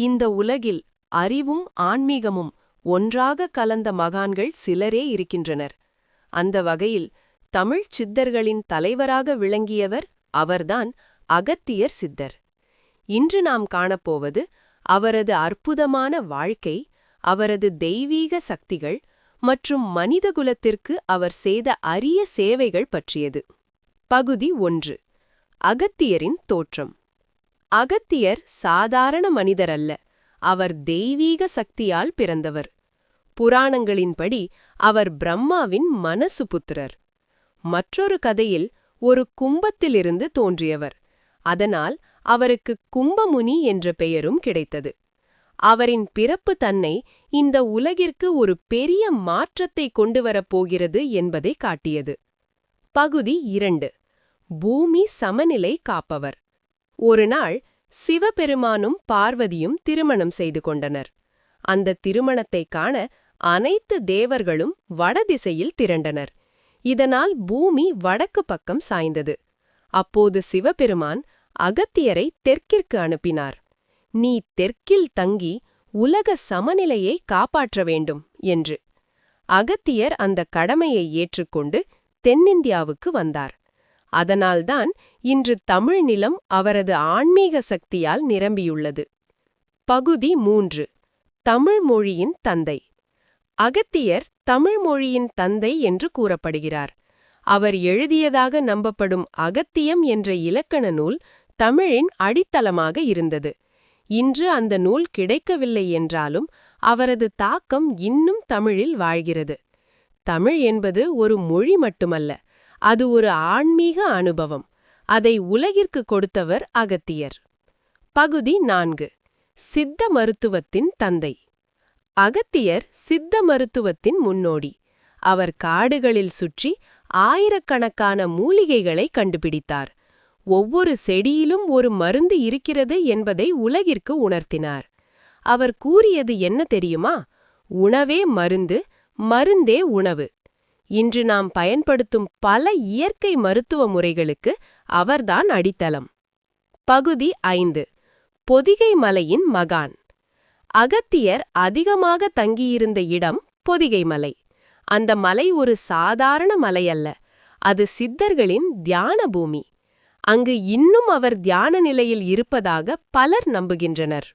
இந்த உலகில் அறிவும் ஆன்மீகமும் ஒன்றாக கலந்த மகான்கள் சிலரே இருக்கின்றனர். அந்த வகையில் தமிழ்ச் சித்தர்களின் தலைவராக விளங்கியவர் அவர்தான் அகத்தியர் சித்தர். இன்று நாம் காணப்போவது அவரது அற்புதமான வாழ்க்கை, அவரது தெய்வீக சக்திகள் மற்றும் மனிதகுலத்திற்கு அவர் செய்த அரிய சேவைகள் பற்றியது. பகுதி 1. அகத்தியரின் தோற்றம். அகத்தியர் சாதாரண மனிதரல்ல, அவர் தெய்வீக சக்தியால் பிறந்தவர். புராணங்களின்படி அவர் பிரம்மாவின் மனசுபுத்திரர். மற்றொரு கதையில் ஒரு கும்பத்திலிருந்து தோன்றியவர். அதனால் அவருக்கு கும்பமுனி என்ற பெயரும் கிடைத்தது. அவரின் பிறப்பு தன்னை இந்த உலகிற்கு ஒரு பெரிய மாற்றத்தை கொண்டுவரப் போகிறது என்பதை காட்டியது. பகுதி 2. பூமி சமநிலை காப்பவர். ஒருநாள் சிவபெருமானும் பார்வதியும் திருமணம் செய்து கொண்டனர். அந்த திருமணத்தைக் காண அனைத்து தேவர்களும் வடதிசையில் திரண்டனர். இதனால் பூமி வடக்கு பக்கம் சாய்ந்தது. அப்போது சிவபெருமான் அகத்தியரை தெற்கிற்கு அனுப்பினார். "நீ தெற்கில் தங்கி உலக சமநிலையை காப்பாற்ற வேண்டும்" என்று. அகத்தியர் அந்த கடமையை ஏற்றுக்கொண்டு தென்னிந்தியாவுக்கு வந்தார். அதனால்தான் இன்று தமிழ் நிலம் அவரது ஆன்மீக சக்தியால் நிரம்பியுள்ளது. பகுதி 3. தமிழ் மொழியின் தந்தை. அகத்தியர் தமிழ் மொழியின் தந்தை என்று கூறப்படுகிறார். அவர் எழுதியதாக நம்பப்படும் அகத்தியம் என்ற இலக்கண நூல் தமிழின் அடித்தளமாக இருந்தது. இன்று அந்த நூல் கிடைக்கவில்லை என்றாலும் அவரது தாக்கம் இன்னும் தமிழில் வாழ்கிறது. தமிழ் என்பது ஒரு மொழி மட்டுமல்ல, அது ஒரு ஆன்மீக அனுபவம். அதை உலகிற்கு கொடுத்தவர் அகத்தியர். பகுதி 4. சித்த மருத்துவத்தின் தந்தை. அகத்தியர் சித்த மருத்துவத்தின் முன்னோடி. அவர் காடுகளில் சுற்றி ஆயிரக்கணக்கான மூலிகைகளை கண்டுபிடித்தார். ஒவ்வொரு செடியிலும் ஒரு மருந்து இருக்கிறது என்பதை உலகிற்கு உணர்த்தினார். அவர் கூறியது என்ன தெரியுமா? உணவே மருந்து, மருந்தே உணவு. இன்று நாம் பயன்படுத்தும் பல இயற்கை மருத்துவ முறைகளுக்கு அவர்தான் அடித்தளம். பகுதி 5. பொதிகை மலையின் மகான். அகத்தியர் அதிகமாக தங்கியிருந்த இடம் பொதிகை மலை. அந்த மலை ஒரு சாதாரண மலையல்ல, அது சித்தர்களின் தியான பூமி. அங்கு இன்னும் அவர் தியான நிலையில் இருப்பதாக பலர் நம்புகின்றனர்.